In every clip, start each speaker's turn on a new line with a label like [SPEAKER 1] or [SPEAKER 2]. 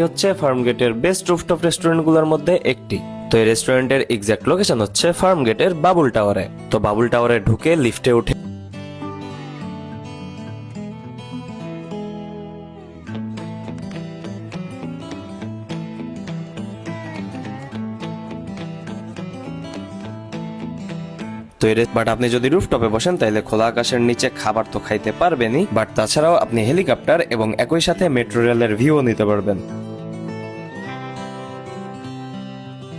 [SPEAKER 1] হচ্ছে ফার্মগেটের best rooftop রেস্টুরেন্টগুলোর মধ্যে একটি। তো এই রেস্টুরেন্টের এক্সাক্ট লোকেশন হচ্ছে ফার্মগেটের বাবুল টাওয়ারে। তো বাবুল টাওয়ারে ঢুকে লিফটে উঠে বাট আপনি যদি রুফটপে বসেন তাহলে খোলা আকাশের নিচে খাবার তো খাইতে পারবেনই, বাট তাছাড়াও আপনি হেলিকপ্টার এবং একই সাথে মেট্রো রেলের ভিউও নিতে পারবেন।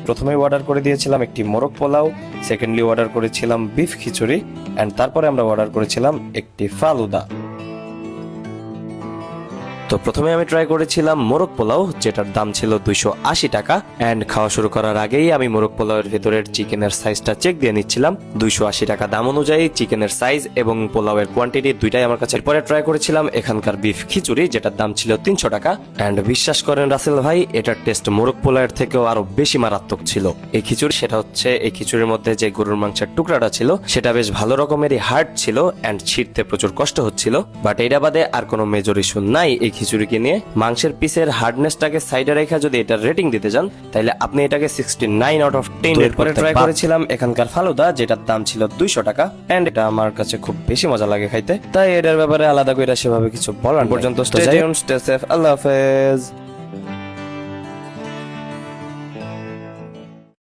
[SPEAKER 1] প্রথমে অর্ডার করে দিয়েছিলাম একটি মোরগ পোলাও, সেকেন্ডলি অর্ডার করেছিলাম বিফ খিচুড়ি, অ্যান্ড তারপরে আমরা অর্ডার করেছিলাম একটি ফালুদা। তো প্রথমে আমি ট্রাই করেছিলাম মোরগ পোলাও, যেটার দাম ছিল 280 টাকা। অ্যান্ড খাওয়া শুরু করার আগেই আমি মোরগ পোলাওয়ের ভেতরের চিকেনের সাইজটা চেক দিয়ে নিচ্ছিলাম। 280 টাকা দাম অনুযায়ী চিকেনের সাইজ এবং পোলাওয়ের কোয়ান্টিটি দুইটাই আমার কাছে। পরে ট্রাই করেছিলাম এখানকার বিফ খিচুড়ি, যেটার দাম ছিল 300 টাকা। অ্যান্ড বিশ্বাস করেন রাসেল ভাই, এটার টেস্ট মোরগ পোলাওয়ের থেকেও আরো বেশি মারাত্মক ছিল। এই খিচুড়ি, সেটা হচ্ছে এই খিচুড়ির মধ্যে যে গরুর মাংসের টুকরাটা ছিল সেটা বেশ ভালো রকমেরই হার্ড ছিল, অ্যান্ড ছিঁড়তে প্রচুর কষ্ট হচ্ছিল। বাট এটা বাদে আর কোনো মেজর ইস্যু নাই এই খিচুড়িকে নিয়ে। মাংসের পিসের হার্ডনেসটাকে সাইডে রেখে যদি এটা রেটিং দিতে চান তাহলে আপনি এটাকে 69 আউট অফ 10 এর পরে ট্রাই করেছিলাম এখানকার ফালুদা, যেটার দাম ছিল 200 টাকা। এন্ড এটা আমার কাছে খুব বেশি মজা লাগে খাইতে, তাই এটার ব্যাপারে আলাদা করে সেভাবে কিছু বলার পর্যন্ত। স্টে সেফ, আল্লাহ হাফেজ।